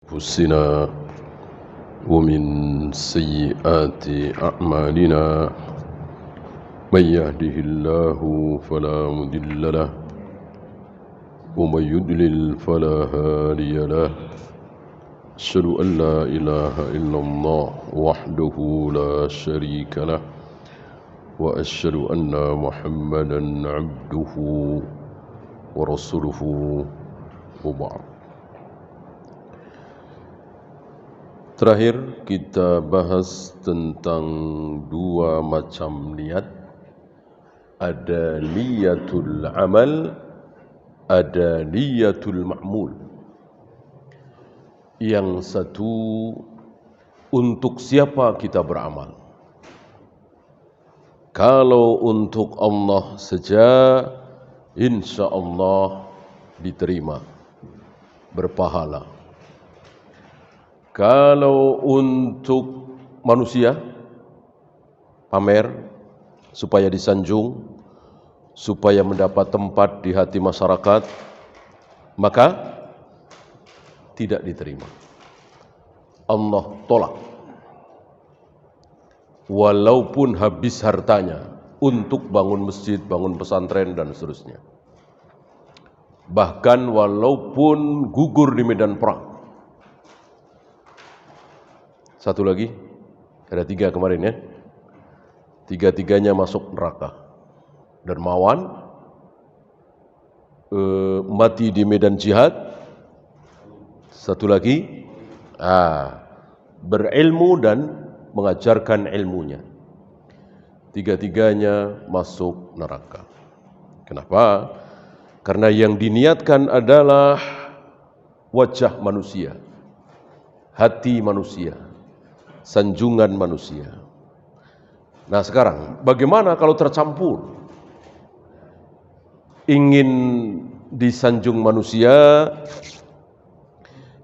أنفسنا ومن سيئات أعمالنا من يهده الله فلا مضل له ومن يضلل فلا هادي له أشهد أن لا إله إلا الله وحده لا شريك له وأشهد أن محمدا عبده ورسوله وبعد. Terakhir kita bahas tentang dua macam niat. Ada niyatul amal, ada niyatul ma'mul. Yang satu untuk siapa kita beramal. Kalau untuk Allah saja, insya Allah diterima, berpahala. Kalau untuk manusia, pamer, supaya disanjung, supaya mendapat tempat di hati masyarakat, maka tidak diterima. Allah tolak. Walaupun habis hartanya untuk bangun masjid, bangun pesantren, dan seterusnya. Bahkan walaupun gugur di medan perang. Satu lagi, ada 3 kemarin ya. 3-tiganya masuk neraka. Dermawan, mati di medan jihad. Satu lagi, berilmu dan mengajarkan ilmunya. 3-tiganya masuk neraka. Kenapa? Karena yang diniatkan adalah wajah manusia, hati manusia, sanjungan manusia. Nah sekarang, bagaimana kalau tercampur? Ingin disanjung manusia,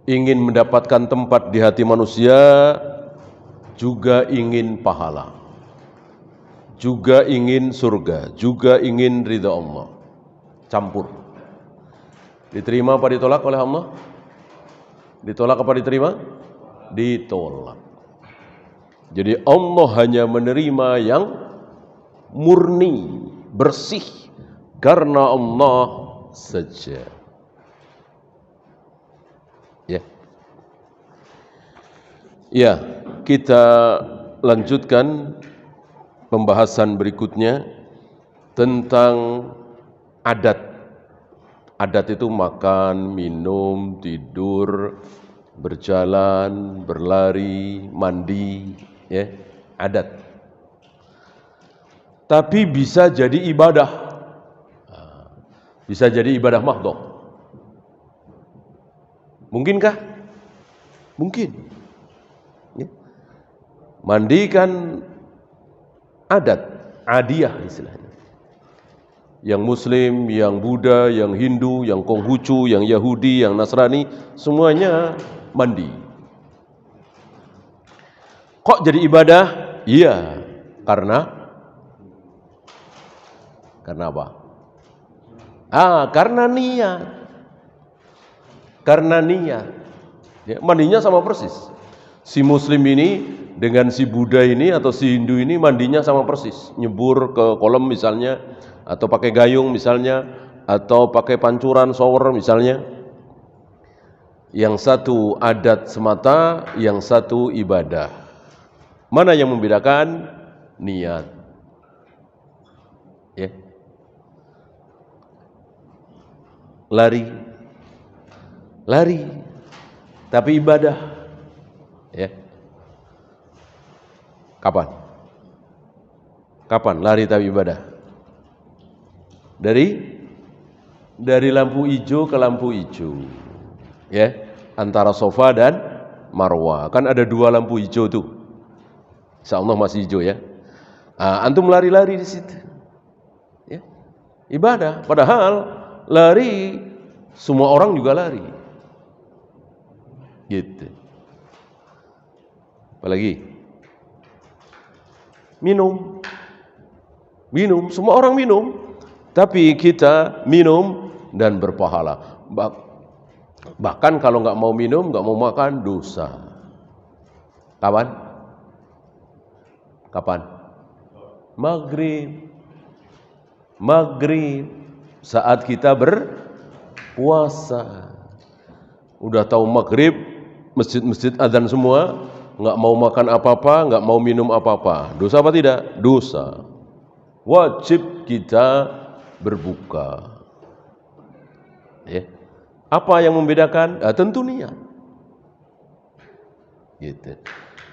ingin mendapatkan tempat di hati manusia, juga ingin pahala, juga ingin surga, juga ingin ridha Allah. Campur. Diterima apa ditolak oleh Allah? Ditolak apa diterima? Ditolak. Jadi Allah hanya menerima yang murni, bersih, karena Allah saja. Ya, kita lanjutkan pembahasan berikutnya tentang adat. Adat itu makan, minum, tidur, berjalan, berlari, mandi, ya, adat. Tapi bisa jadi ibadah. Bisa jadi ibadah mahdhah. Mungkinkah? Mungkin. Ya. Mandi kan adat, adiyah istilahnya. Yang Muslim, yang Buddha, yang Hindu, yang Konghucu, yang Yahudi, yang Nasrani, semuanya mandi. Kok jadi ibadah? Iya, karena apa? Karena niat. Karena niat. Ya, mandinya sama persis. Si Muslim ini dengan si Buddha ini atau si Hindu ini mandinya sama persis. Nyebur ke kolam misalnya, atau pakai gayung misalnya, atau pakai pancuran shower misalnya. Yang satu adat semata, yang satu ibadah. Mana yang membedakan? Niat. Ya. Lari, tapi ibadah. Ya. Kapan lari tapi ibadah? Dari lampu hijau ke lampu hijau. Ya, antara Safa dan Marwah. Kan ada 2 lampu hijau tuh. Insyaallah masih hijau ya. Antum lari-lari di situ. Ya. Ibadah. Padahal lari semua orang juga lari. Gitu. Apalagi? Minum, semua orang minum, tapi kita minum dan berpahala. Bahkan kalau nggak mau minum, nggak mau makan, dosa. Kapan? Kapan? Maghrib. Maghrib. Saat kita berpuasa. Udah tahu maghrib, masjid-masjid azan semua, nggak mau makan apa-apa, nggak mau minum apa-apa. Dosa apa tidak? Dosa. Wajib kita berbuka. Ya. Apa yang membedakan? Tentu niat. Gitu.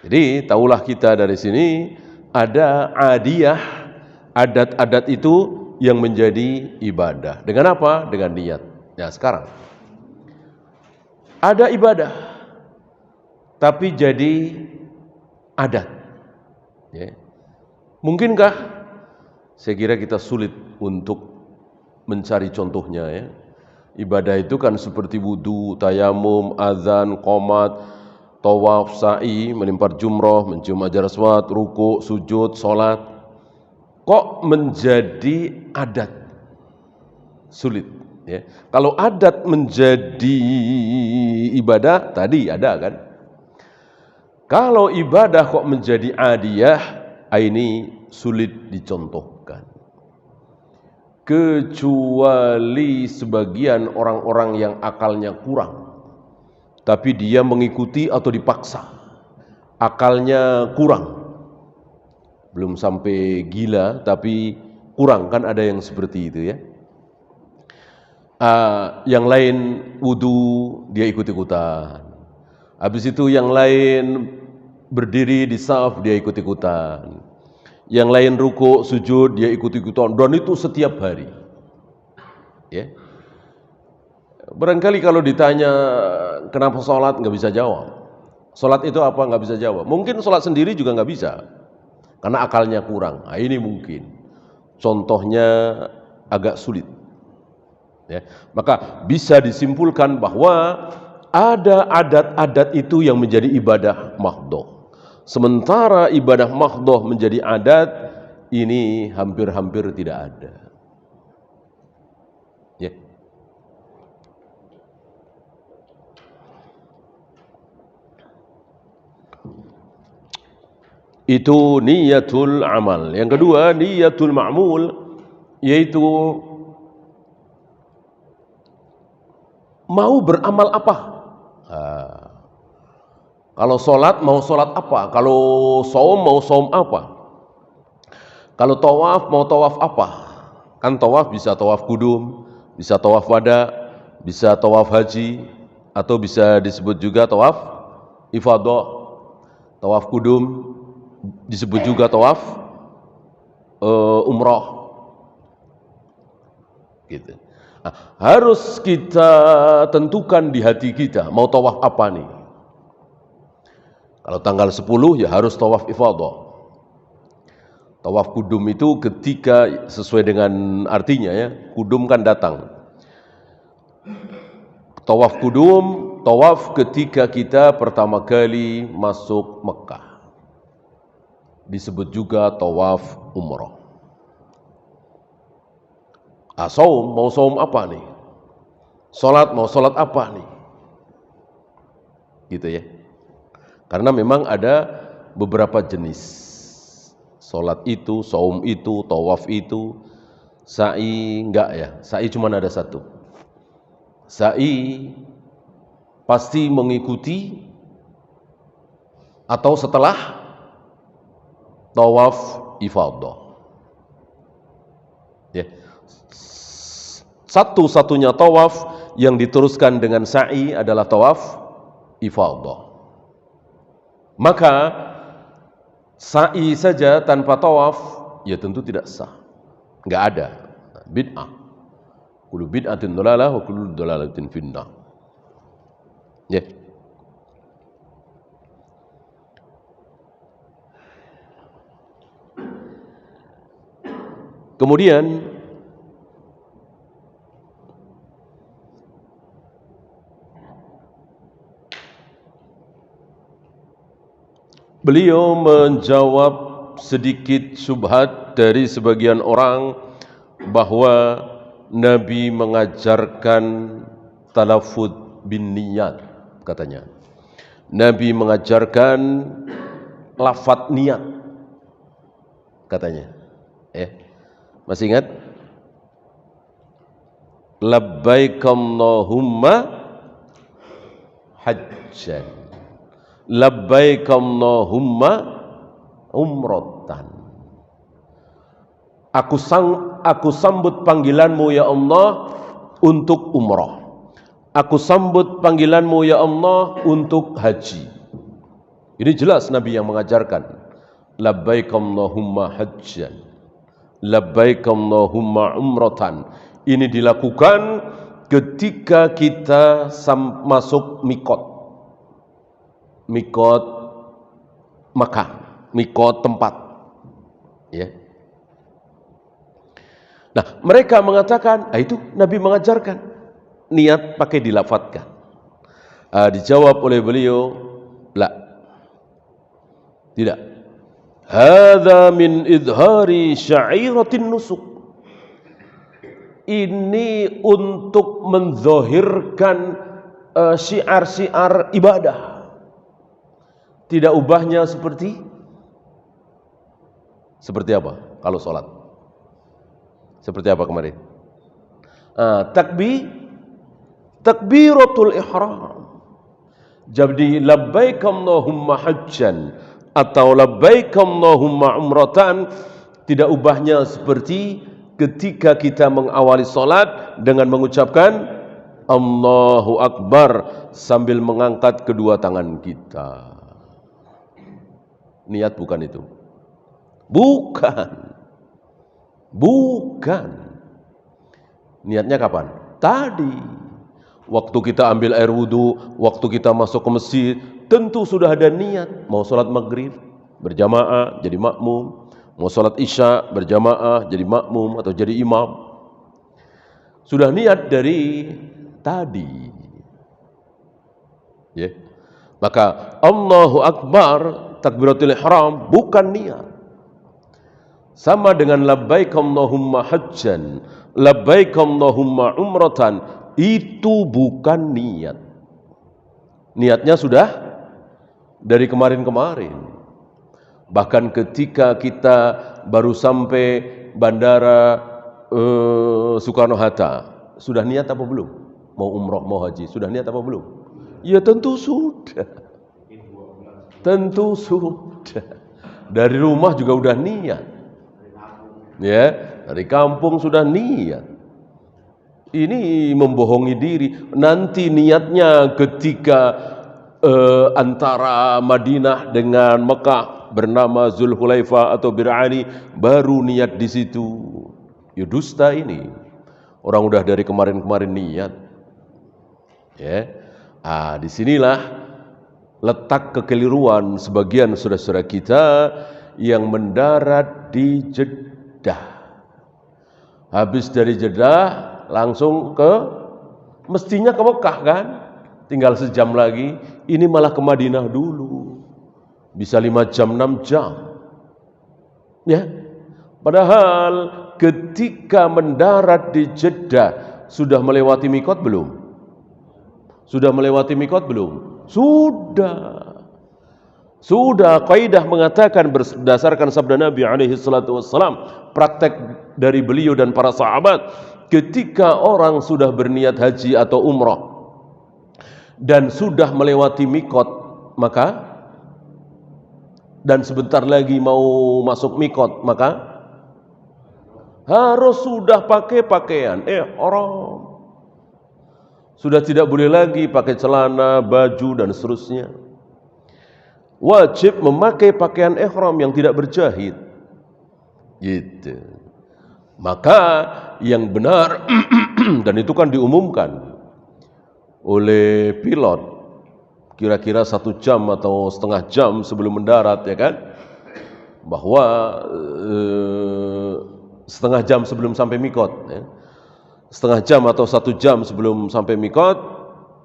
Jadi tahulah kita dari sini ada adiyah, adat-adat itu yang menjadi ibadah. Dengan apa? Dengan niat. Nah sekarang ada ibadah, tapi jadi adat. Ya. Mungkinkah? Saya kira kita sulit untuk mencari contohnya ya. Ibadah itu kan seperti wudu, tayamum, azan, qomat, tawaf, sa'i, melempar jumroh, mencium hajar aswad, ruku, sujud, sholat. Kok menjadi adat? Sulit. Ya. Kalau adat menjadi ibadah, tadi ada kan? Kalau ibadah kok menjadi adiyah, ini sulit dicontohkan. Kecuali sebagian orang-orang yang akalnya kurang, tapi dia mengikuti atau dipaksa. Akalnya kurang, belum sampai gila, tapi kurang, kan ada yang seperti itu ya. Yang lain wudu, dia ikut-ikutan. Habis itu yang lain berdiri di saf, dia ikut-ikutan. Yang lain ruku, sujud, dia ikut-ikutan, dan itu setiap hari. Ya. Barangkali kalau ditanya kenapa sholat, nggak bisa jawab. Sholat itu apa? Nggak bisa jawab. Mungkin sholat sendiri juga nggak bisa, karena akalnya kurang. Nah, ini mungkin. Contohnya agak sulit. Ya. Maka bisa disimpulkan bahwa ada adat-adat itu yang menjadi ibadah mahdhah. Sementara ibadah mahdhah menjadi adat, ini hampir-hampir tidak ada. Ya. Itu niyatul amal. Yang kedua, niyatul ma'mul, yaitu mau beramal apa? Kalau sholat, mau sholat apa? Kalau saum, mau saum apa? Kalau tawaf, mau tawaf apa? Kan tawaf bisa tawaf kudum, bisa tawaf wada, bisa tawaf haji, atau bisa disebut juga tawaf ifadah. Tawaf kudum disebut juga tawaf umrah. Gitu. Nah, harus kita tentukan di hati kita, mau tawaf apa nih? Kalau tanggal 10 ya harus tawaf ifadah. Tawaf kudum itu ketika sesuai dengan artinya ya, kudum kan datang. Tawaf kudum, tawaf ketika kita pertama kali masuk Mekah. Disebut juga tawaf umrah. Saum, mau saum apa nih? Salat, mau salat apa nih? Gitu ya. Karena memang ada beberapa jenis. Salat itu, saum itu, tawaf itu, sa'i enggak ya. Sa'i cuma ada satu. Sa'i pasti mengikuti atau setelah tawaf ifadah. Ya. Satu-satunya tawaf yang diteruskan dengan sa'i adalah tawaf ifadah. Maka sa'i saja tanpa tawaf ya tentu tidak sah. Enggak ada. Bid'ah. Kullu bid'atin dhalalah wa kullu dhalalatin finnar. Ya. Kemudian beliau menjawab sedikit syubhat dari sebagian orang bahwa Nabi mengajarkan talafud bin niyat katanya. Nabi mengajarkan lafadz niat katanya. Masih ingat? Labbaik Allahumma hajjan, labbaik Allahumma umratan. Aku sambut panggilanmu ya Allah untuk umrah. Aku sambut panggilanmu ya Allah untuk haji. Ini jelas Nabi yang mengajarkan. Labbaik Allahumma hajjan, labbaik Allahumma umratan. Ini dilakukan ketika kita masuk mikot Makkah, mikot tempat. Ya. Nah, mereka mengatakan, itu Nabi mengajarkan niat pakai dilafadzkan. Dijawab oleh beliau, la, tidak. Hadza min idhari syairatin nusuk. Ini untuk menzahirkan syiar-syiar ibadah. Tidak ubahnya seperti apa kalau sholat? Seperti apa kemarin? Takbiratul ihram. Jadi labbaik Allahumma hajjan atau labbaik Allahumma umratan, tidak ubahnya seperti ketika kita mengawali sholat dengan mengucapkan Allahu Akbar sambil mengangkat kedua tangan kita. Niat bukan itu. Bukan. Niatnya kapan? Tadi. Waktu kita ambil air wudu, waktu kita masuk ke masjid, tentu sudah ada niat. Mau sholat maghrib berjamaah jadi makmum, mau sholat isya berjamaah jadi makmum atau jadi imam, sudah niat dari tadi. Ya. Maka Allahu Akbar, takbiratul ihram bukan niat. Sama dengan labbaik Allahumma hajjan, labbaik Allahumma umratan, itu bukan niat. Niatnya sudah dari kemarin-kemarin. Bahkan ketika kita baru sampai bandara Soekarno-Hatta, sudah niat apa belum? Mau umroh, mau haji, sudah niat apa belum? Ya tentu sudah. Tentu sudah. Dari rumah juga udah niat. Ya, dari kampung sudah niat. Ini membohongi diri. Nanti niatnya ketika antara Madinah dengan Mekah bernama Zulhulaifah atau Bir'ani, baru niat di situ. Ya dusta ini. Orang udah dari kemarin-kemarin niat. Ya. Disinilah letak kekeliruan sebagian saudara-saudara kita yang mendarat di Jeddah. Habis dari Jeddah langsung mestinya ke Mekah kan? Tinggal sejam lagi. Ini malah ke Madinah dulu. Bisa 5 jam, 6 jam. Ya. Padahal ketika mendarat di Jeddah sudah melewati mikot belum? Sudah melewati mikot belum? Sudah. Kaidah mengatakan berdasarkan sabda Nabi alaihi salatu wassalam, praktek dari beliau dan para sahabat, ketika orang sudah berniat haji atau umrah dan sudah melewati mikot, maka dan sebentar lagi mau masuk mikot, maka harus sudah pakai pakaian ihram. Sudah tidak boleh lagi pakai celana, baju dan seterusnya. Wajib memakai pakaian ihram yang tidak berjahit. Gitu. Maka yang benar dan itu kan diumumkan oleh pilot kira-kira 1 jam atau setengah jam sebelum mendarat, ya kan, bahwa setengah jam sebelum sampai mikot, ya. Setengah jam atau 1 jam sebelum sampai mikot,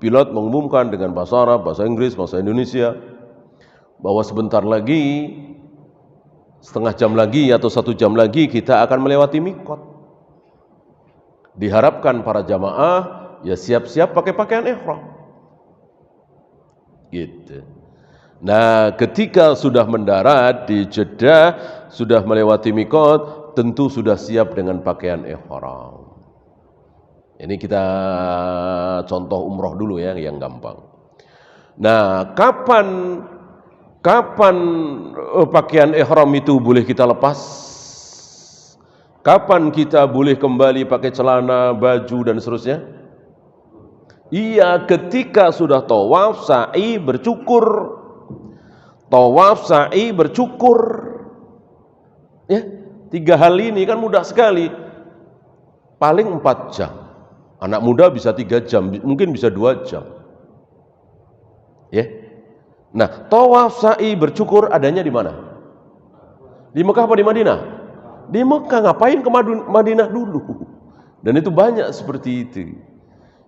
pilot mengumumkan dengan bahasa Arab, bahasa Inggris, bahasa Indonesia, bahwa sebentar lagi, setengah jam lagi atau 1 jam lagi kita akan melewati mikot. Diharapkan para jamaah ya siap-siap pakai pakaian ihram. Gitu. Nah, ketika sudah mendarat di Jeddah, sudah melewati mikot, tentu sudah siap dengan pakaian ihram. Ini kita contoh umroh dulu ya, yang gampang. Nah, kapan pakaian ihram itu boleh kita lepas? Kapan kita boleh kembali pakai celana, baju dan seterusnya? Iya, ketika sudah tawaf, sa'i, bercukur. Tawaf, sa'i, bercukur. Ya, 3 hal ini kan mudah sekali. Paling 4 jam. Anak muda bisa 3 jam, mungkin bisa 2 jam. Ya. Nah, tawaf, sa'i, bercukur adanya di mana? Di Mekah apa di Madinah? Di Mekah. Ngapain ke Madinah dulu? Dan itu banyak seperti itu.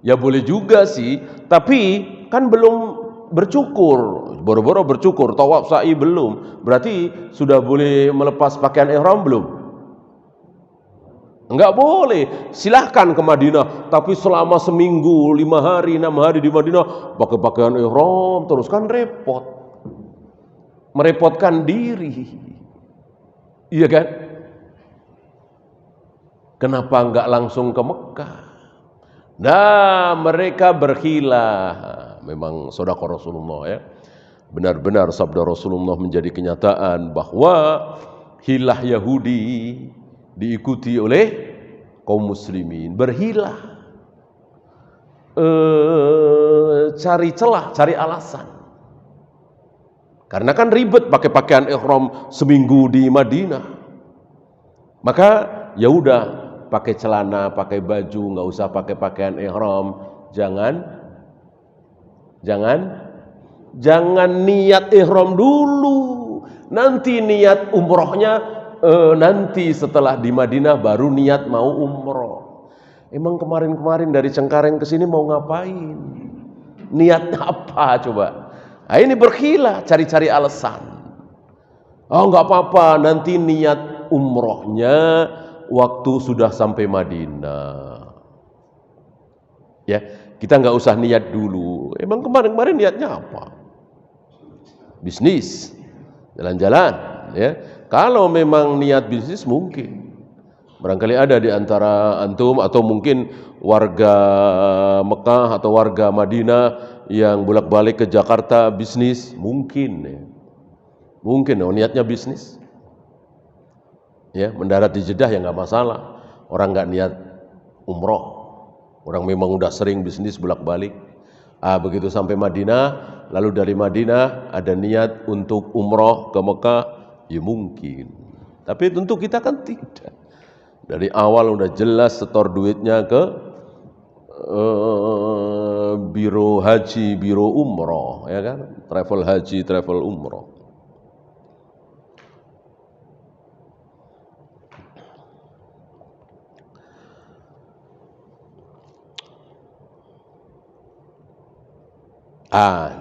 Ya boleh juga sih, tapi kan belum bercukur. Boro-boro bercukur, tawaf, sa'i belum. Berarti sudah boleh melepas pakaian ihram belum? Enggak boleh. Silahkan ke Madinah, tapi selama seminggu, 5 hari, 6 hari di Madinah pakai pakaian ihram terus kan repot. Merepotkan diri. Iya kan? Kenapa enggak langsung ke Mekah? Nah, mereka berhilah. Memang sedekah Rasulullah ya. Benar-benar sabda Rasulullah menjadi kenyataan bahwa hilah Yahudi diikuti oleh kaum muslimin. Berhilah, cari celah, cari alasan. Karena kan ribet pakai pakaian ihram seminggu di Madinah. Maka ya udah, pakai celana, pakai baju, nggak usah pakai pakaian ihram. Jangan niat ihram dulu. Nanti niat umrohnya nanti setelah di Madinah baru niat mau umroh. Emang kemarin-kemarin dari Cengkareng ke sini mau ngapain? Niatnya apa coba? Nah, ini berkhilah, cari-cari alasan. Oh, nggak apa-apa, nanti niat umrohnya waktu sudah sampai Madinah. Ya, kita nggak usah niat dulu. Emang kemarin-kemarin niatnya apa? Bisnis, jalan-jalan. Ya, kalau memang niat bisnis mungkin. Barangkali ada di antara antum atau mungkin warga Mekah atau warga Madinah yang bolak-balik ke Jakarta bisnis, mungkin ya. Mungkin niatnya bisnis. Ya, mendarat di Jeddah ya nggak masalah. Orang nggak niat umroh. Orang memang udah sering bisnis bolak-balik. Begitu sampai Madinah, lalu dari Madinah ada niat untuk umroh ke Mekah, ya mungkin. Tapi tentu kita kan tidak. Dari awal udah jelas setor duitnya ke biro haji, biro umroh, ya kan? Travel haji, travel umroh.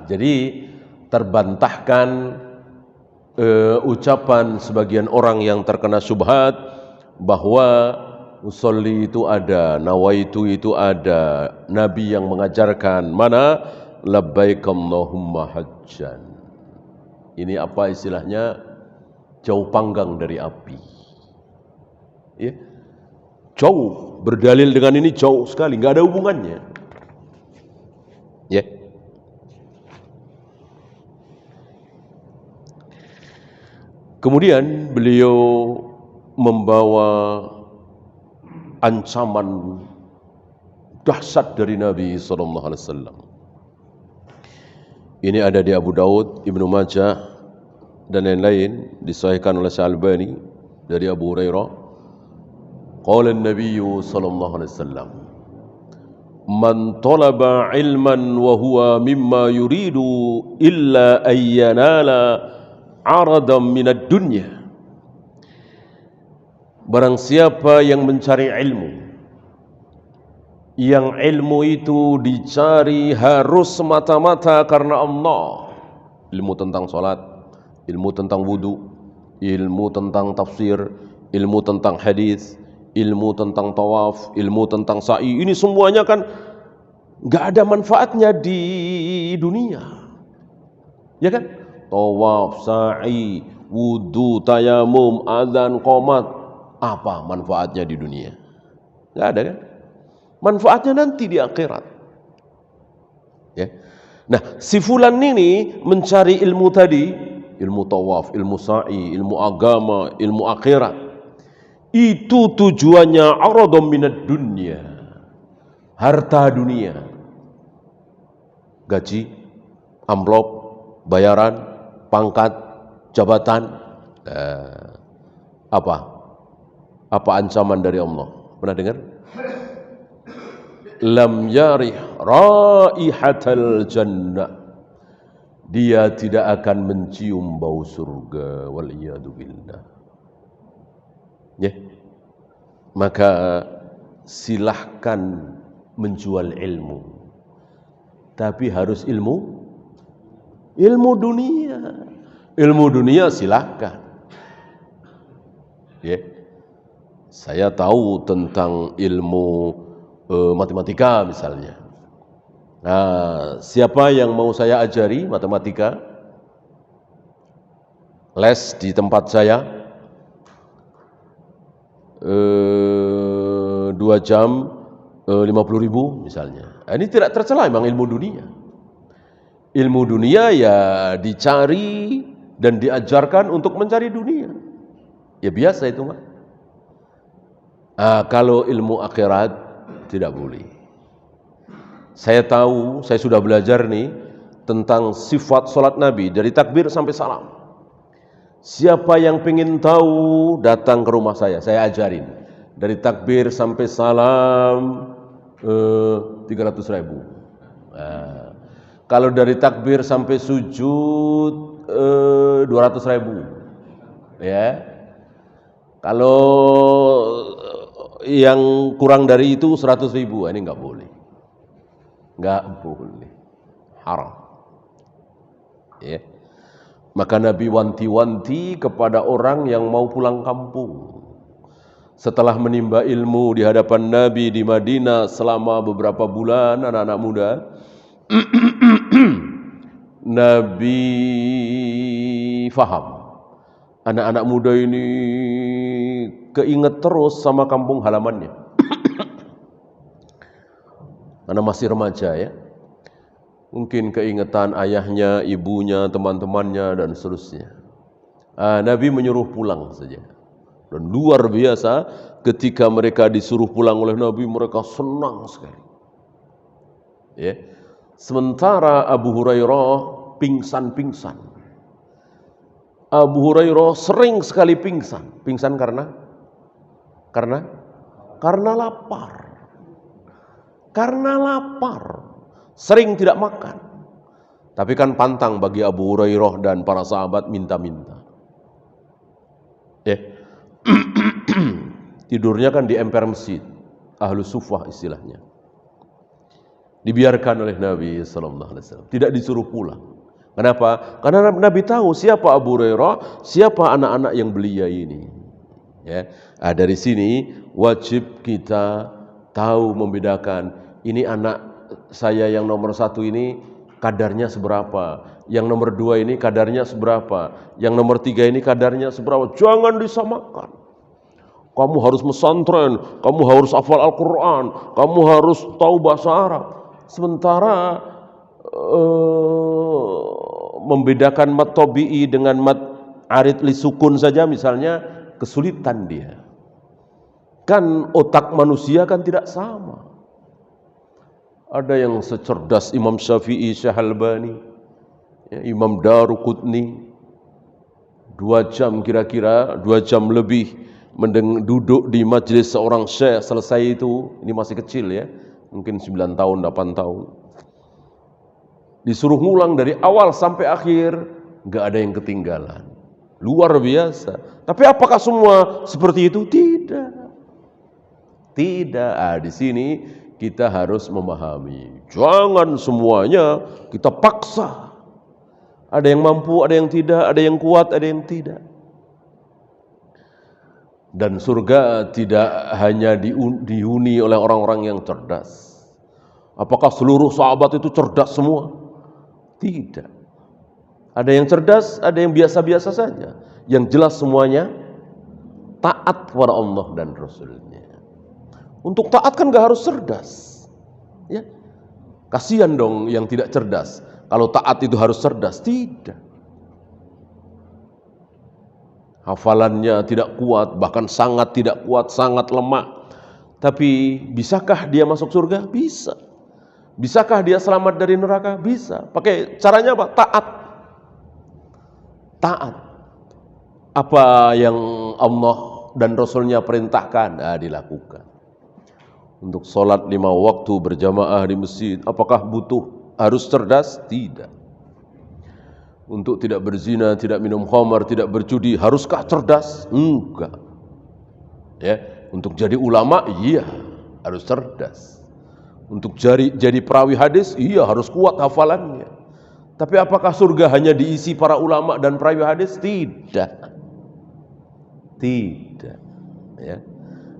Jadi terbantahkan ucapan sebagian orang yang terkena syubhat bahwa usolli itu ada, nawaitu itu ada, Nabi yang mengajarkan, mana labbaik Allahumma hajjan. Ini apa istilahnya? Jauh panggang dari api. Ya. Jauh, berdalil dengan ini jauh sekali, nggak ada hubungannya. Ya. Kemudian beliau membawa ancaman dahsyat dari Nabi SAW. Ini ada di Abu Daud, Ibnu Majah dan lain-lain, disahihkan oleh Syalbani dari Abu Hurairah. Qala an-nabiy sallallahu alaihi wasallam, man talaba ilman wa huwa mimma yuridu illa ayyanala aradan minad dunya. Barang siapa yang mencari ilmu, yang ilmu itu dicari harus semata-mata karena Allah. Ilmu tentang salat, ilmu tentang wudu, ilmu tentang tafsir, ilmu tentang hadis, ilmu tentang tawaf, ilmu tentang sa'i. Ini semuanya kan nggak ada manfaatnya di dunia. Ya kan? Tawaf, sa'i, wudu, tayamum, adzan, qomat. Apa manfaatnya di dunia? Nggak ada kan? Manfaatnya nanti di akhirat. Ya. Nah, si fulan ini mencari ilmu tadi, ilmu tawaf, ilmu sa'i, ilmu agama, ilmu akhirat. Itu tujuannya aradhum minad dunya. Harta dunia. Gaji, amplop, bayaran, pangkat, jabatan. Apa? Apa ancaman dari Allah? Pernah dengar? Lam yarih raihatal jannah. Dia tidak akan mencium bau surga. Waliyadu billah. Ya. Maka silahkan menjual ilmu. Tapi harus ilmu dunia. Ilmu dunia silahkan. Ya. Saya tahu tentang ilmu matematika misalnya. Nah, siapa yang mau saya ajari matematika? Les di tempat saya 2 jam 50.000 misalnya. Nah, ini tidak tercela memang ilmu dunia. Ilmu dunia ya dicari dan diajarkan untuk mencari dunia. Ya biasa itu mah. Kalau ilmu akhirat tidak boleh. Saya tahu, saya sudah belajar nih tentang sifat salat Nabi dari takbir sampai salam. Siapa yang pengen tahu datang ke rumah saya ajarin. Dari takbir sampai salam 300.000. Kalau dari takbir sampai sujud 200.000. Ya. Kalau yang kurang dari itu 100.000, ini nggak boleh. Nggak boleh. Haram. Ya. Maka Nabi wanti-wanti kepada orang yang mau pulang kampung. Setelah menimba ilmu di hadapan Nabi di Madinah selama beberapa bulan, anak-anak muda, Nabi faham. Anak-anak muda ini keinget terus sama kampung halamannya. Karena masih remaja ya. Mungkin keingetan ayahnya, ibunya, teman-temannya dan seterusnya. Nabi menyuruh pulang saja. Dan luar biasa ketika mereka disuruh pulang oleh Nabi, mereka senang sekali. Ya. Sementara Abu Hurairah pingsan-pingsan. Abu Hurairah sering sekali pingsan. Pingsan karena lapar. Karena lapar. Sering tidak makan. Tapi kan pantang bagi Abu Hurairah dan para sahabat minta-minta. Tidurnya kan di emper masjid. Ahlu sufah istilahnya. Dibiarkan oleh Nabi SAW. Tidak disuruh pulang. Kenapa? Karena Nabi tahu siapa Abu Hurairah, siapa anak-anak yang belia ini. Ya. Dari sini wajib kita tahu membedakan ini anak saya yang nomor 1 ini kadarnya seberapa, yang nomor 2 ini kadarnya seberapa, yang nomor 3 ini kadarnya seberapa. Jangan disamakan. Kamu harus pesantren, kamu harus hafal Al-Quran, kamu harus tahu bahasa Arab. Sementara membedakan mat tabi'i dengan mat arid li sukun saja misalnya kesulitan dia. Kan otak manusia kan tidak sama. Ada yang secerdas Imam Syafi'i, Syahalbani, ya, Imam Daruqutni, 2 jam kira-kira, 2 jam lebih duduk di majelis seorang syekh, selesai itu, ini masih kecil ya, mungkin 9 tahun, 8 tahun. Disuruh ngulang dari awal sampai akhir, nggak ada yang ketinggalan. Luar biasa. Tapi apakah semua seperti itu? Tidak. Tidak. Di sini kita harus memahami. Jangan semuanya kita paksa. Ada yang mampu, ada yang tidak, ada yang kuat, ada yang tidak. Dan surga tidak hanya dihuni oleh orang-orang yang cerdas. Apakah seluruh sahabat itu cerdas semua? Tidak. Ada yang cerdas, ada yang biasa-biasa saja. Yang jelas semuanya taat kepada Allah dan Rasulnya. Untuk taat kan gak harus cerdas. Ya. Kasihan dong yang tidak cerdas. Kalau taat itu harus cerdas. Tidak. Hafalannya tidak kuat, bahkan sangat tidak kuat, sangat lemah. Tapi bisakah dia masuk surga? Bisa. Bisakah dia selamat dari neraka? Bisa. Pakai caranya apa? Taat. Taat. Apa yang Allah dan Rasulnya perintahkan, dilakukan. Untuk sholat 5 waktu berjamaah di masjid, apakah butuh harus cerdas? Tidak. Untuk tidak berzina, tidak minum khamar, tidak berjudi, haruskah cerdas? Enggak. Ya, untuk jadi ulama, iya, harus cerdas. Untuk jadi perawi hadis, iya, harus kuat hafalannya. Tapi apakah surga hanya diisi para ulama dan perawi hadis? Tidak. Tidak. Ya.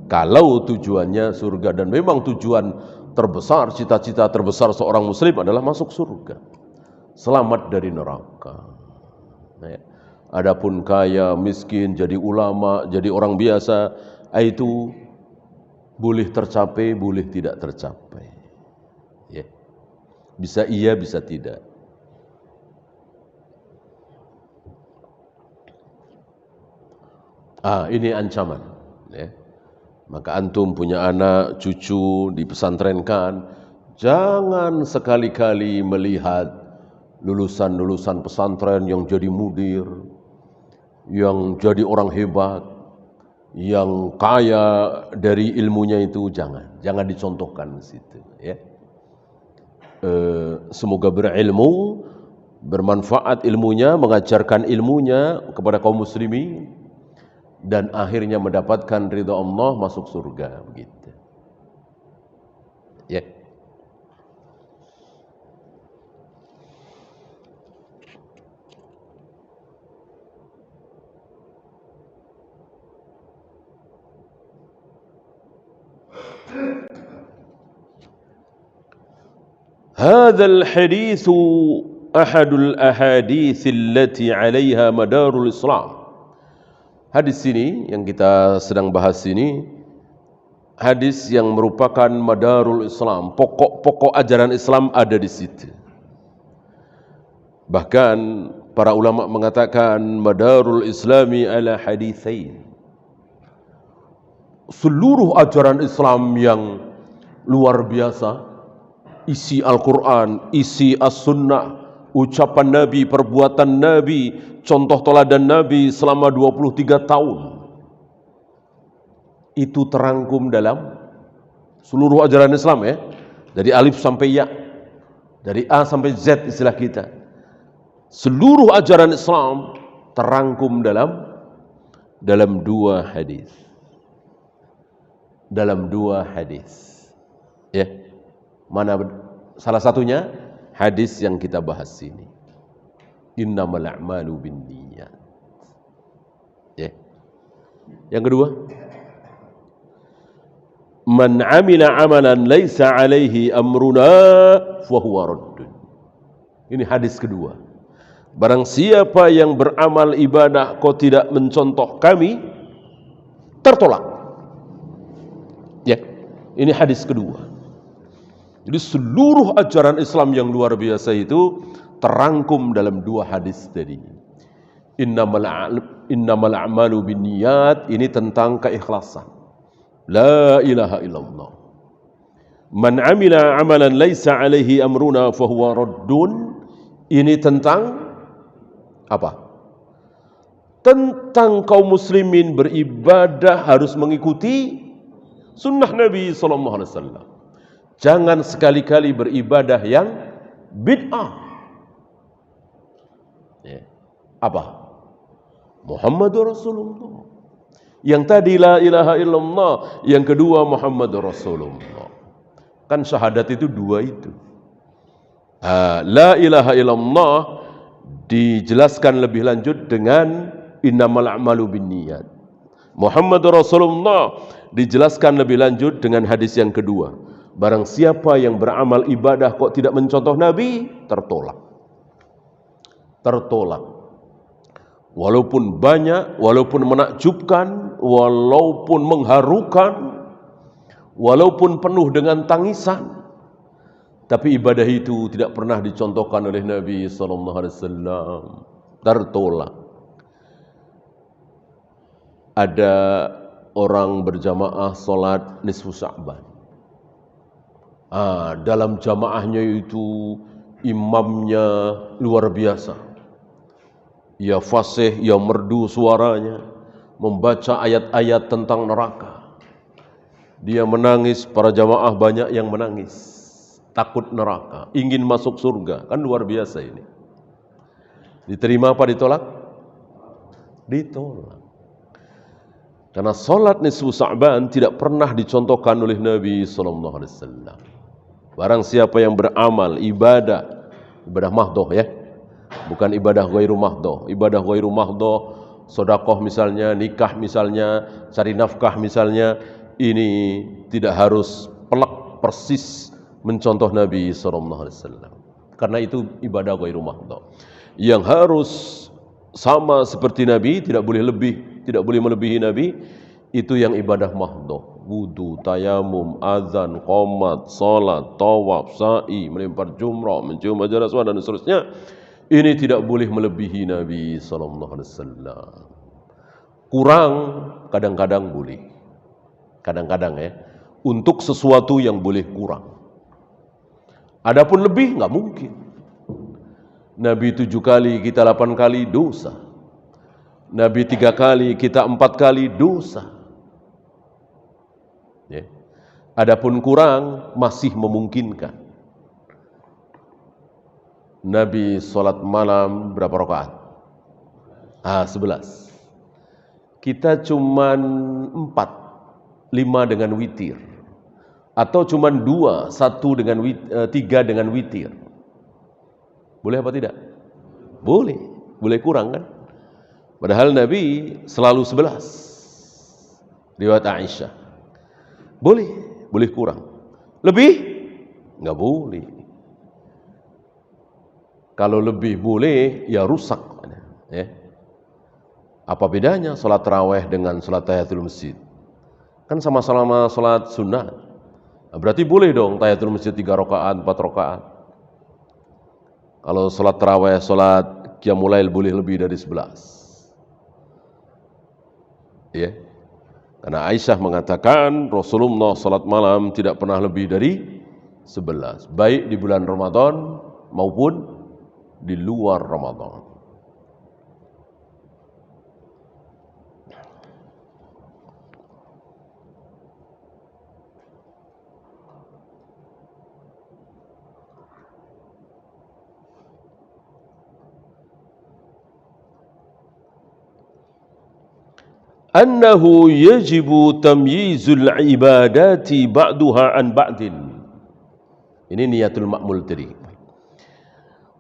Kalau tujuannya surga, dan memang tujuan terbesar, cita-cita terbesar seorang muslim adalah masuk surga, selamat dari neraka. Ya. Adapun kaya, miskin, jadi ulama, jadi orang biasa, itu boleh tercapai, boleh tidak tercapai. Ya. Bisa iya, bisa tidak. Ini ancaman. Ya. Maka antum punya anak, cucu, dipesantrenkan, jangan sekali-kali melihat lulusan-lulusan pesantren yang jadi mudir, yang jadi orang hebat, yang kaya dari ilmunya itu, jangan dicontohkan di situ. Ya. Semoga berilmu, bermanfaat ilmunya, mengajarkan ilmunya kepada kaum muslimin, dan akhirnya mendapatkan ridha Allah, masuk surga, begitu. Ya. Hadzal haditsu ahadul ahadits allati 'alaiha madarul Islam. Hadis ini yang kita sedang bahas ini, hadis yang merupakan madarul Islam, pokok-pokok ajaran Islam ada di situ. Bahkan para ulama mengatakan madarul Islami ala haditsain. Seluruh ajaran Islam yang luar biasa, isi Al-Quran, isi As-Sunnah, ucapan Nabi, perbuatan Nabi, contoh teladan Nabi selama 23 tahun, itu terangkum dalam seluruh ajaran Islam, ya, dari alif sampai ya, dari A sampai Z istilah kita. Seluruh ajaran Islam terangkum dalam 2 hadis. Dalam 2 hadis. Ya. Mana salah satunya? Hadis yang kita bahas ini. Innamal a'malu binniyat. Ya. Yang kedua, man 'amila 'amalan laisa 'alaihi amruna fahuwa raddun. Ini hadis kedua. Barang siapa yang beramal ibadah kau tidak mencontoh kami, tertolak. Ya. Ini hadis kedua. Jadi seluruh ajaran Islam yang luar biasa itu terangkum dalam 2 hadis tadi. Innamal a'malu binniyat, ini tentang keikhlasan. La ilaha illallah. Man 'amila 'amalan laisa 'alaihi amruna fahuwa raddun, ini tentang apa? Tentang kaum muslimin beribadah harus mengikuti sunnah Nabi sallallahu alaihi wasallam. Jangan sekali-kali beribadah yang bid'ah. Ya. Apa? Muhammadur Rasulullah. Yang tadi la ilaha illallah, yang kedua Muhammadur Rasulullah. Kan syahadat itu 2 itu. La ilaha illallah dijelaskan lebih lanjut dengan innamal a'malu binniyat. Muhammadur Rasulullah dijelaskan lebih lanjut dengan hadis yang kedua. Barang siapa yang beramal ibadah kok tidak mencontoh Nabi, tertolak. tertolak. Walaupun banyak, walaupun menakjubkan, walaupun mengharukan, walaupun penuh dengan tangisan, tapi ibadah itu tidak pernah dicontohkan oleh Nabi SAW. Tertolak. Ada orang berjamaah solat nisfu Sya'ban. Dalam jamaahnya itu imamnya luar biasa. Ia fasih, ia merdu suaranya, membaca ayat-ayat tentang neraka. Dia menangis, para jamaah banyak yang menangis. Takut neraka, ingin masuk surga. Kan luar biasa ini. Diterima apa ditolak? Ditolak. Karena solat nisfu Sya'ban tidak pernah dicontohkan oleh Nabi SAW. Barang siapa yang beramal ibadah mahdoh ya, bukan ibadah ghairu mahdoh. Ibadah ghairu mahdoh, sedekah misalnya, nikah misalnya, cari nafkah misalnya, ini tidak harus pelak persis mencontoh Nabi SAW. Karena itu ibadah ghairu mahdoh. Yang harus sama seperti Nabi, tidak boleh lebih, tidak boleh melebihi Nabi, itu yang ibadah mahdoh. Wudu, tayamum, azan, qomat, salat, tawaf, sa'i, melempar jumrah, mencium hajar aswad dan seterusnya. Ini tidak boleh melebihi Nabi SAW. Kurang kadang-kadang boleh. Kadang-kadang ya. Untuk sesuatu yang boleh kurang. Adapun lebih nggak mungkin. Nabi 7 kali, kita 8 kali dosa. Nabi 3 kali, kita 4 kali dosa. Ya. Adapun kurang masih memungkinkan. Nabi sholat malam berapa rakaat? 11. Kita cuman 4, 5 dengan witir. Atau cuman 2, 3 dengan witir. Boleh apa tidak? Boleh. Boleh kurang kan? Padahal Nabi selalu 11. Riwayat Aisyah. Boleh kurang. Lebih? Enggak boleh. Kalau lebih boleh, ya rusak. Ya. Apa bedanya sholat tarawih dengan sholat tahiyatul masjid? Kan sama-sama sholat sunnah. Berarti boleh dong tahiyatul masjid 3 rakaat, 4 rakaat. Kalau sholat tarawih, sholat qiyamul lail boleh lebih dari 11. Ya. Karena Aisyah mengatakan Rasulullah salat malam tidak pernah lebih dari 11, baik di bulan Ramadan maupun di luar Ramadan. Annahu yajibu tamyizul ibadati ba'duha an ba'din. Ini niyatul ma'mul tadi.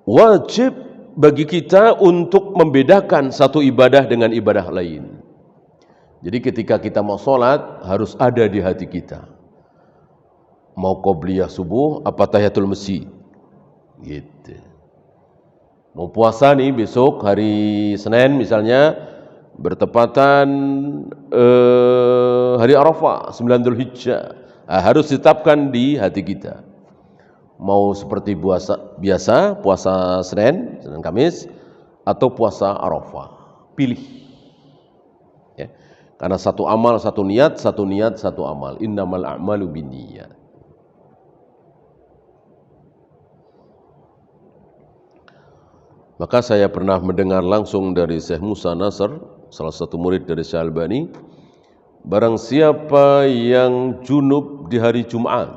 Wajib bagi kita untuk membedakan satu ibadah dengan ibadah lain. Jadi ketika kita mau sholat harus ada di hati kita. Mau qobliyah subuh apa tahiyatul masjid. Gitu. Mau puasa nih besok hari Senin misalnya, bertepatan hari Arafah, 9 Dzulhijjah, harus ditetapkan di hati kita. Mau seperti biasa puasa Senin Kamis, atau puasa Arafah, pilih. Ya. Karena satu amal satu niat, satu amal. Innamal a'malu binniyat. Maka saya pernah mendengar langsung dari Syekh Musa Nasr, salah satu murid dari Syekh Albani, barang siapa yang junub di hari Jumat,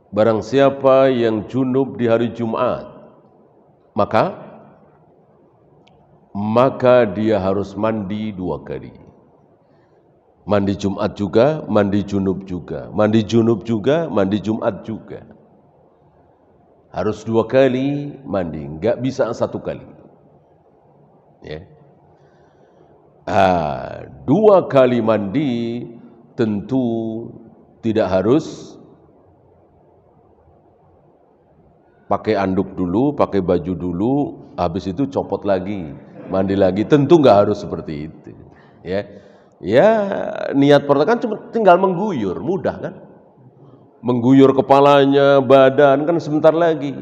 barang siapa yang junub di hari Jumat, maka dia harus mandi 2 kali. Mandi Jumat juga, mandi junub juga. Mandi junub juga, mandi Jumat juga. Harus 2 kali mandi, enggak bisa 1 kali. Ya. 2 kali mandi tentu tidak harus pakai anduk dulu, pakai baju dulu, habis itu copot lagi, mandi lagi. Tentu nggak harus seperti itu. Ya, ya niat pertama kan cuma tinggal mengguyur, mudah kan? Mengguyur kepalanya, badan kan sebentar lagi.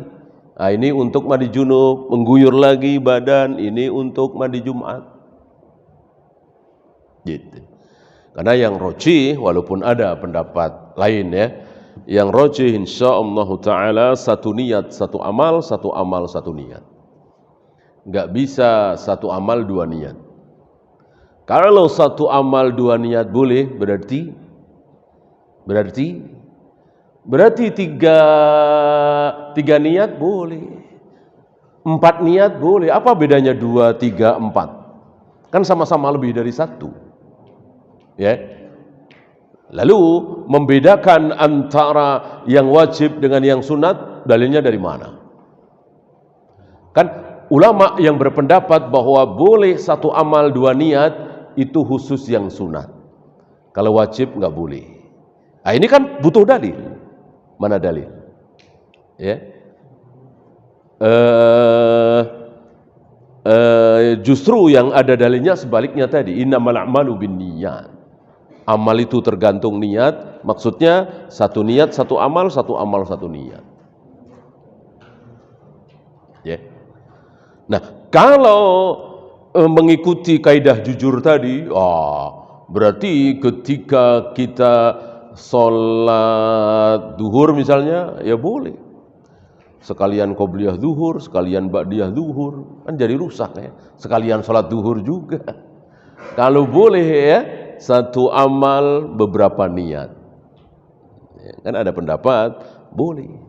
Nah, ini untuk mandi junub, mengguyur lagi badan, ini untuk mandi Jumat. Gitu. Karena yang rojih, walaupun ada pendapat lain ya, yang rojih insyaallah ta'ala satu niat, satu amal, satu amal, satu niat. Nggak bisa satu amal, dua niat. Kalau satu amal, dua niat boleh, berarti tiga niat boleh, empat niat boleh. Apa bedanya 2, 3, 4? Kan sama-sama lebih dari satu. Ya. Lalu membedakan antara yang wajib dengan yang sunat, dalilnya dari mana? Kan ulama yang berpendapat bahwa boleh satu amal dua niat itu khusus yang sunat. Kalau wajib nggak boleh. Nah, ini kan butuh dalil. Mana dalil? Ya. Justru yang ada dalilnya sebaliknya tadi, innamal a'malu binniyat. Amal itu tergantung niat, maksudnya satu niat satu amal, satu amal satu niat. Ya. Nah, kalau mengikuti kaidah jujur tadi, berarti ketika kita sholat duhur misalnya, ya boleh. Sekalian qobliyah duhur, sekalian ba'diyah duhur, kan jadi rusak ya. Sekalian sholat duhur juga. Kalau boleh ya, satu amal beberapa niat. Ya, kan ada pendapat, boleh.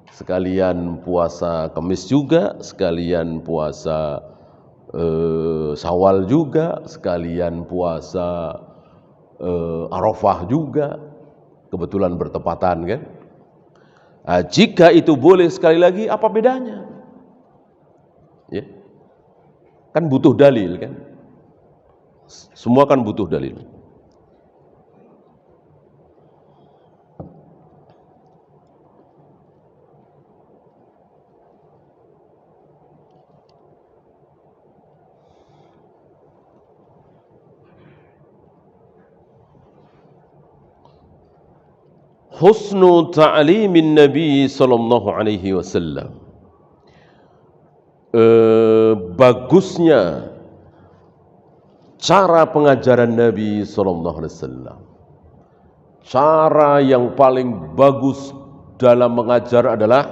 Sekalian puasa Kamis juga, sekalian puasa Syawal juga, sekalian puasa Arafah juga, kebetulan bertepatan kan. Nah, jika itu boleh sekali lagi, apa bedanya? Ya. Kan butuh dalil kan. Semua kan butuh dalil. Husnu ta'limin Nabi sallallahu alaihi wasallam. Bagusnya cara pengajaran Nabi sallallahu alaihi wasallam. Cara yang paling bagus dalam mengajar adalah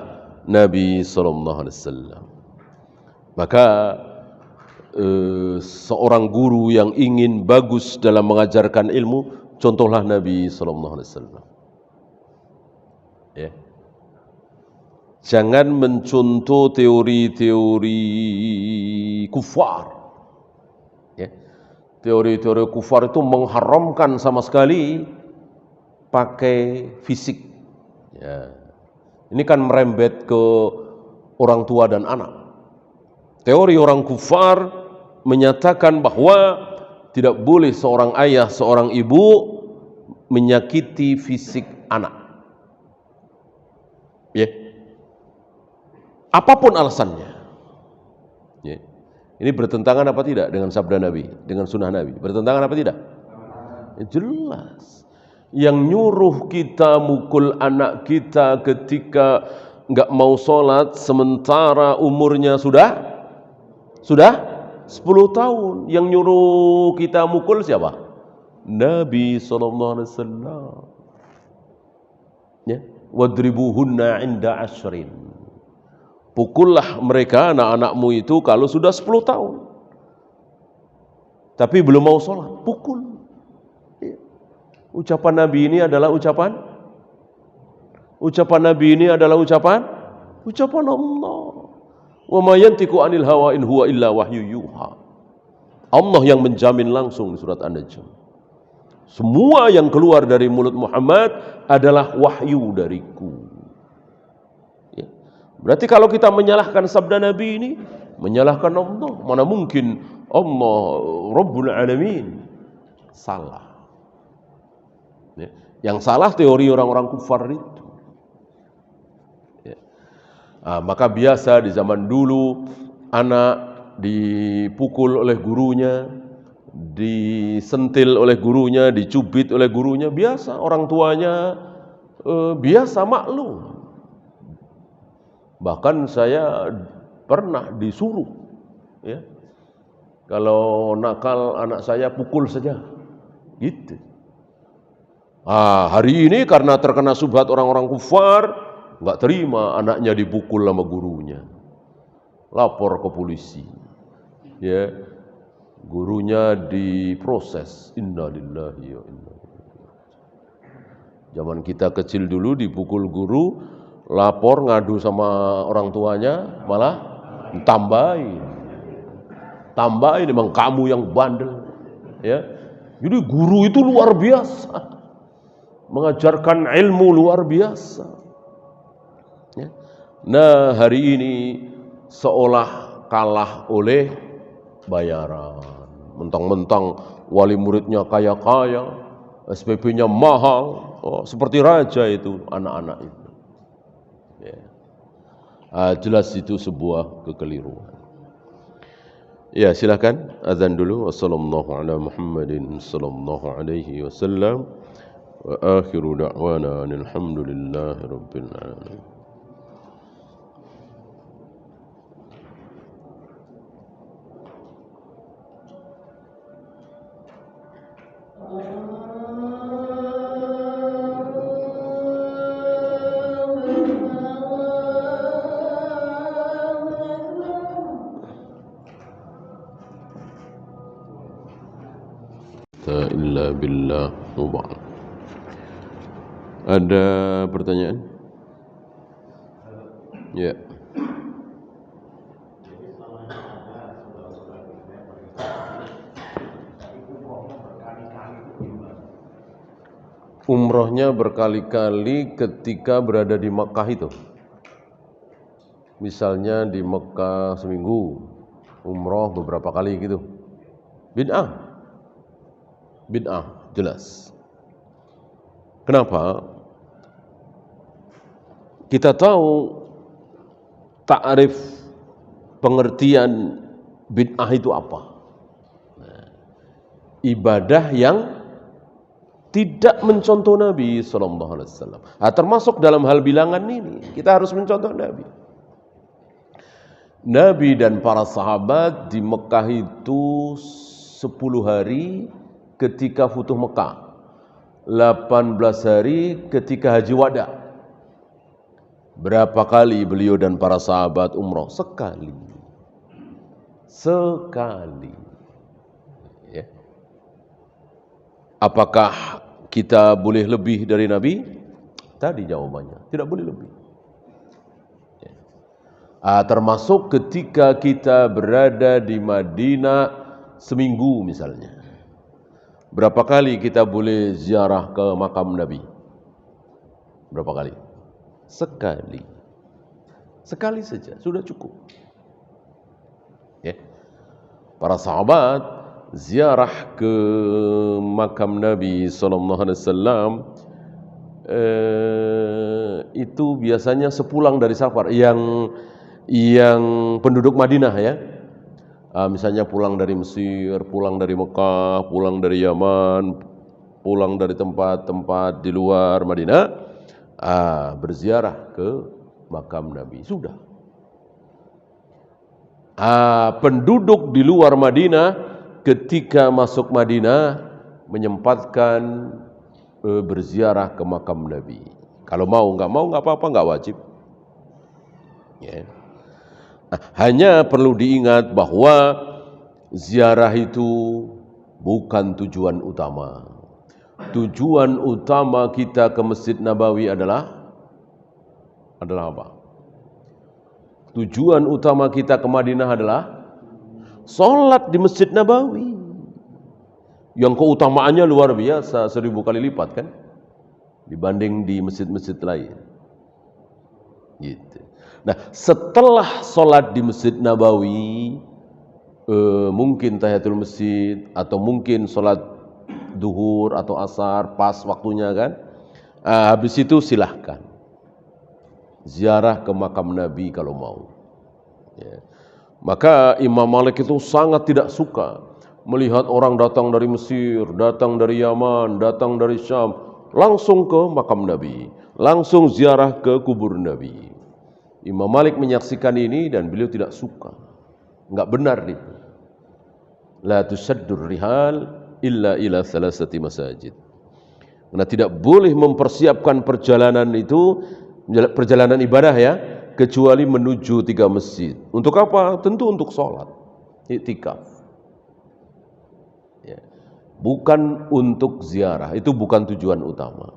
Nabi sallallahu alaihi wasallam. Maka seorang guru yang ingin bagus dalam mengajarkan ilmu, contohlah Nabi sallallahu alaihi wasallam. Ya. Jangan mencontoh teori-teori kufar. Ya. Teori-teori kufar itu mengharamkan sama sekali pakai fisik. Ya. Ini kan merembet ke orang tua dan anak. Teori orang kufar menyatakan bahwa tidak boleh seorang ayah, seorang ibu menyakiti fisik anak. Ya. Apapun alasannya. Ya. Ini bertentangan apa tidak dengan sabda Nabi, dengan sunnah Nabi? Bertentangan apa tidak? Ya, jelas. Yang nyuruh kita mukul anak kita ketika nggak mau sholat sementara umurnya sudah 10 tahun. Yang nyuruh kita mukul siapa? Nabi SAW. Ya. Wadribuhunna inda ashrin. Pukullah mereka anak-anakmu itu kalau sudah 10 tahun. Tapi belum mau sholat, pukul. Ya. Ucapan Nabi ini adalah ucapan Allah. Wa ma yantiqu 'anil hawa in huwa illa wahyu yuha. Allah yang menjamin langsung di surat An-Najm. Semua yang keluar dari mulut Muhammad adalah wahyu dariku. Ya. Berarti kalau kita menyalahkan sabda Nabi ini, menyalahkan Allah. Mana mungkin Allah Rabbul Alamin. Salah. Ya. Yang salah teori orang-orang kufar itu. Ya. Maka biasa di zaman dulu anak dipukul oleh gurunya, disentil oleh gurunya, dicubit oleh gurunya, biasa. Orang tuanya biasa, maklum. Bahkan saya pernah disuruh, ya, kalau nakal anak saya pukul saja, gitu. Hari ini karena terkena subhat orang-orang kufar, nggak terima anaknya dipukul sama gurunya, lapor ke polisi, ya, gurunya diproses. Innalillahi wa inna ilaihi raji'un. Zaman kita kecil dulu dipukul guru, lapor ngadu sama orang tuanya, malah tambahin memang kamu yang bandel, ya. Jadi guru itu luar biasa, mengajarkan ilmu luar biasa, ya. Nah, hari ini seolah kalah oleh bayaran, mentang-mentang wali muridnya kaya-kaya, SPP-nya mahal, seperti raja itu anak-anak itu, ya. Jelas itu sebuah kekeliruan. Ya, silakan azan dulu. Wassallallahu ala Muhammadin sallallahu alaihi wasallam wa akhiru da'wana alhamdulillahi rabbil alamin. Illa billah wa Ada pertanyaan? Ya. Umrohnya berkali-kali ketika berada di Mekah itu. Misalnya di Mekah seminggu, umroh beberapa kali gitu. Bid'ah, jelas. Kenapa? Kita tahu ta'rif pengertian bid'ah itu apa. Ibadah yang tidak mencontoh Nabi SAW. Termasuk dalam hal bilangan ini, kita harus mencontoh Nabi. Nabi dan para sahabat di Mekah itu 10 hari ketika Futuh Mekah, 18 hari ketika Haji Wada. Berapa kali beliau dan para sahabat umroh? Sekali. Ya. Apakah kita boleh lebih dari Nabi? Tadi jawabannya, tidak boleh lebih. Ya. Termasuk ketika kita berada di Madinah seminggu misalnya. Berapa kali kita boleh ziarah ke makam Nabi? Berapa kali? Sekali. Sekali saja, sudah cukup. Ya. Para sahabat ziarah ke makam Nabi SAW itu biasanya sepulang dari safar. Yang penduduk Madinah, ya. Misalnya pulang dari Mesir, pulang dari Mekah, pulang dari Yaman, pulang dari tempat-tempat di luar Madinah, berziarah ke makam Nabi. Sudah. Penduduk di luar Madinah ketika masuk Madinah menyempatkan berziarah ke makam Nabi. Kalau mau, nggak apa-apa, nggak wajib. Ya. Hanya perlu diingat bahwa ziarah itu bukan tujuan utama. Tujuan utama kita ke Masjid Nabawi adalah apa? Tujuan utama kita ke Madinah adalah sholat di Masjid Nabawi. Yang keutamaannya luar biasa, 1000 kali lipat kan? Dibanding di masjid-masjid lain. Gitu. Nah, setelah sholat di Masjid Nabawi, mungkin tahiyatul masjid, atau mungkin sholat duhur atau asar, pas waktunya kan, habis itu silahkan. ziarah ke makam Nabi kalau mau. Ya. Maka Imam Malik itu sangat tidak suka melihat orang datang dari Mesir, datang dari Yaman, datang dari Syam, langsung ke makam Nabi, langsung ziarah ke kubur Nabi. Imam Malik menyaksikan ini dan beliau tidak suka. Enggak benar itu. La tusaddur rihal illa ila thalathati masajid. Karena tidak boleh mempersiapkan perjalanan itu, perjalanan ibadah ya, kecuali menuju 3 masjid. Untuk apa? Tentu untuk sholat, iktikaf. Ya. Bukan untuk ziarah, itu bukan tujuan utama.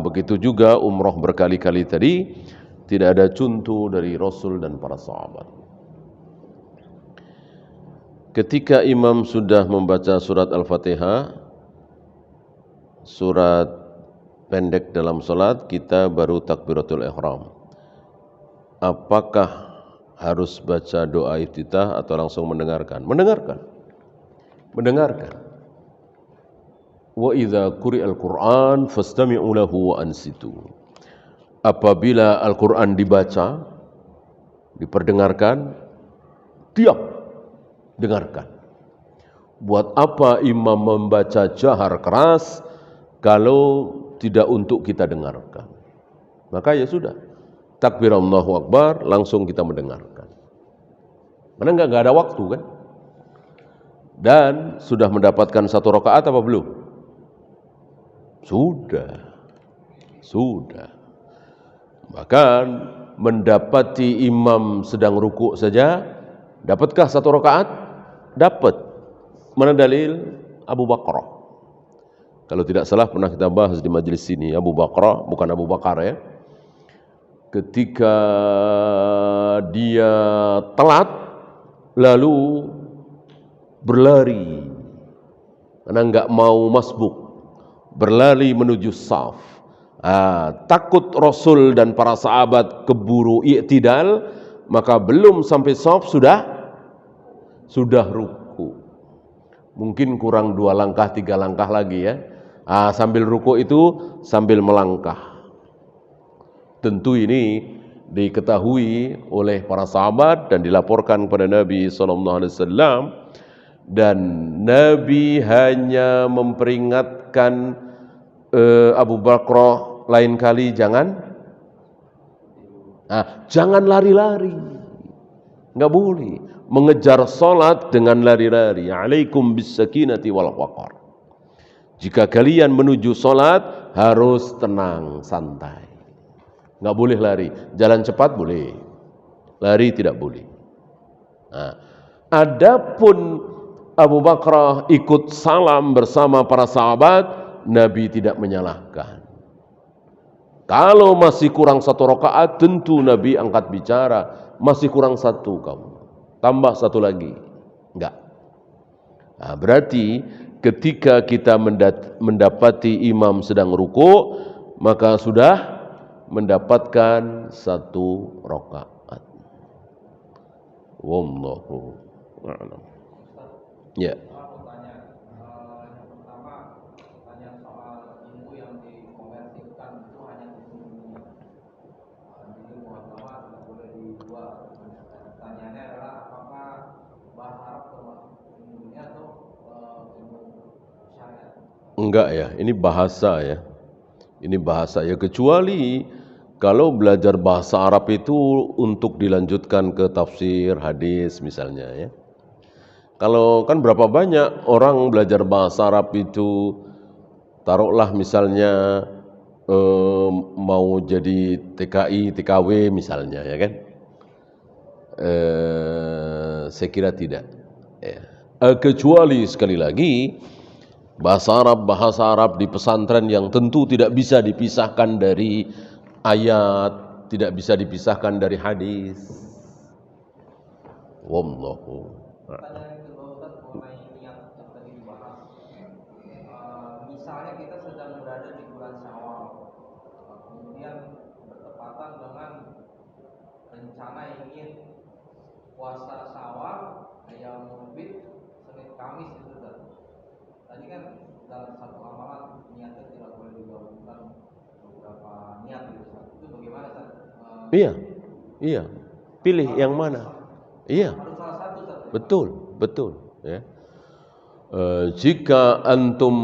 Begitu juga umroh berkali-kali tadi, tidak ada contoh dari Rasul dan para sahabat. Ketika imam sudah membaca surat Al-Fatihah, surat pendek dalam salat, kita baru takbiratul ihram. Apakah harus baca doa iftitah atau langsung mendengarkan? Mendengarkan. Wa idza quri'al Qur'an fastami'u lahu wa ansitu. Apabila Al-Qur'an dibaca, diperdengarkan, diam, dengarkan. Buat apa imam membaca jahar keras kalau tidak untuk kita dengarkan? Maka ya sudah, takbir Allahu Akbar, langsung kita mendengarkan. Karena enggak ada waktu kan? Dan sudah mendapatkan 1 rakaat apa belum? Sudah. Bahkan mendapati imam sedang rukuk saja, dapatkah 1 rakaat? Dapat. Mana dalil? Abu Bakrah. Kalau tidak salah pernah kita bahas di majelis sini, Abu Bakrah, bukan Abu Bakar ya. Ketika dia telat, lalu berlari, karena enggak mau masbuk, berlari menuju saf. Takut Rasul dan para sahabat keburu i'tidal, maka belum sampai saf sudah ruku. Mungkin kurang 2 langkah, 3 langkah lagi ya. Sambil ruku itu sambil melangkah. Tentu ini diketahui oleh para sahabat dan dilaporkan kepada Nabi SAW, dan Nabi hanya memperingatkan Abu Bakrah lain kali jangan lari-lari, enggak boleh mengejar salat dengan lari-lari. Alaikum bis-sakinati wal waqar. Jika kalian menuju salat harus tenang, santai. Enggak boleh lari. Jalan cepat boleh, lari tidak boleh. Adapun Abu Bakrah ikut salam bersama para sahabat, Nabi tidak menyalahkan. Kalau masih kurang 1 rakaat, tentu Nabi angkat bicara, masih kurang 1 kamu, tambah 1 lagi. Enggak. Berarti ketika kita mendapati imam sedang ruku, maka sudah mendapatkan 1 rakaat. Wallahu a'lam. Ya. Enggak ya, ini bahasa ya. Ini bahasa ya, kecuali kalau belajar bahasa Arab itu untuk dilanjutkan ke tafsir hadis misalnya ya. Kalau kan berapa banyak orang belajar bahasa Arab itu, taruhlah misalnya mau jadi TKI, TKW misalnya ya kan. Saya kira tidak ya. Kecuali sekali lagi bahasa Arab di pesantren yang tentu tidak bisa dipisahkan dari ayat, tidak bisa dipisahkan dari hadis. Wallahu a'lam. Misalnya kita sedang berada di bulan Syawal, kemudian bertepatan dengan rencana ingin puasa Syawal, Ayyamul Bid, Senin Kamis itu tadi kan dalam satu amalan niatnya tidak boleh digabungkan beberapa niat gitu Ustaz. Itu bagaimana Ustaz? Iya, iya. Pilih yang mana? Iya, Harus salah satu Ustaz. betul, betul. Ya. Jika antum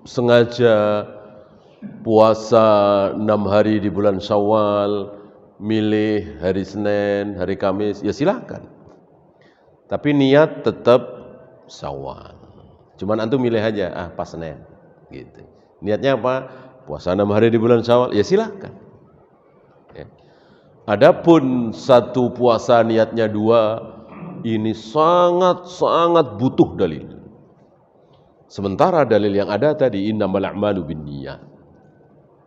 sengaja puasa 6 hari di bulan Syawal, milih hari Senin, hari Kamis, ya silakan. Tapi niat tetap Syawal. Cuman antum milih aja, pas Senin, gitu. Niatnya apa? Puasa 6 hari di bulan Syawal, ya silakan. Ya. Adapun satu puasa niatnya 2, ini sangat butuh dalil. Sementara dalil yang ada tadi, innamal a'malu binniyat.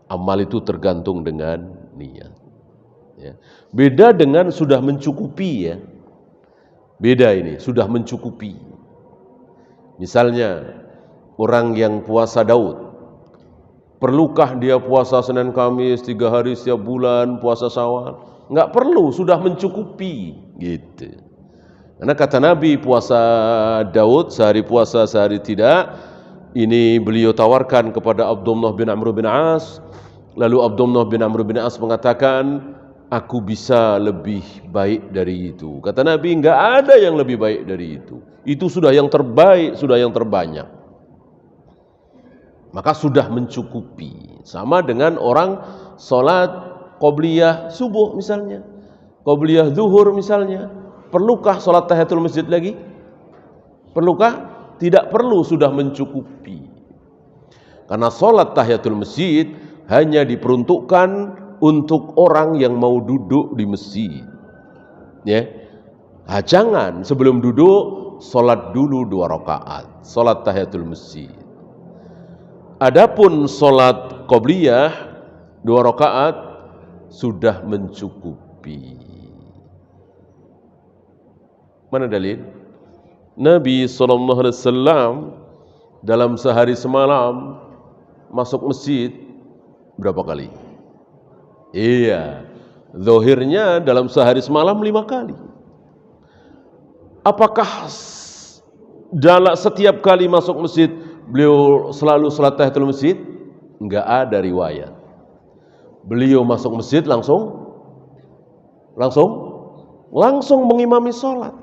Amal itu tergantung dengan niat. Ya. Beda dengan sudah mencukupi ya. Beda ini, sudah mencukupi. Misalnya, orang yang puasa Daud, perlukah dia puasa Senin Kamis 3 hari setiap bulan, puasa Syawal? Enggak perlu, sudah mencukupi gitu. Karena kata Nabi, puasa Daud sehari puasa sehari tidak. Ini beliau tawarkan kepada Abdullah bin Amr bin As. Lalu Abdullah bin Amr bin As mengatakan, aku bisa lebih baik dari itu. Kata Nabi, enggak ada yang lebih baik dari itu. Itu sudah yang terbaik, sudah yang terbanyak. Maka sudah mencukupi. Sama dengan orang sholat qobliyah subuh misalnya, qobliyah zuhur misalnya. Perlukah sholat tahiyatul masjid lagi? Perlukah? Tidak perlu, sudah mencukupi. Karena sholat tahiyatul masjid hanya diperuntukkan untuk orang yang mau duduk di masjid. Ya, jangan sebelum duduk sholat dulu 2 rakaat, sholat tahiyatul masjid. Adapun sholat qobliyah 2 rakaat sudah mencukupi. Mana dalil? Nabi SAW dalam sehari semalam masuk masjid berapa kali? Iya, zahirnya dalam sehari semalam 5 kali. Apakah setiap kali masuk masjid beliau selalu salat tahiyatul masjid? Enggak ada riwayat. Beliau masuk masjid langsung mengimami salat.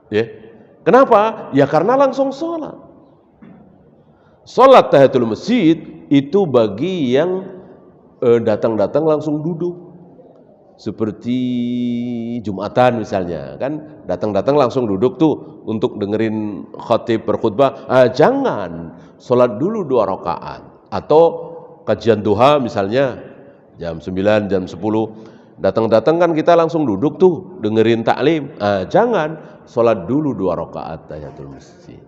Ya. Kenapa? Ya karena langsung salat. Salat tahiyatul masjid itu bagi yang datang-datang langsung duduk. Seperti Jumatan misalnya, kan datang-datang langsung duduk tuh untuk dengerin khatib berkhutbah. Jangan, salat dulu 2 rakaat. Atau kajian duha misalnya jam 9, jam 10. Datang-datang kan kita langsung duduk tuh dengerin taklim. Jangan, salat dulu 2 rakaat tahiyatul masjid.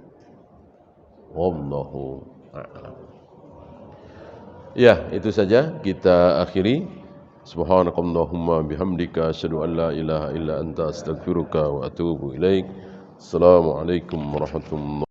Wallahu a'lam. Ya, itu saja kita akhiri. Subhanakallahumma bihamdika asyhadu an la ilaha illa anta astaghfiruka wa atubu ilaik. Assalamualaikum warahmatullahi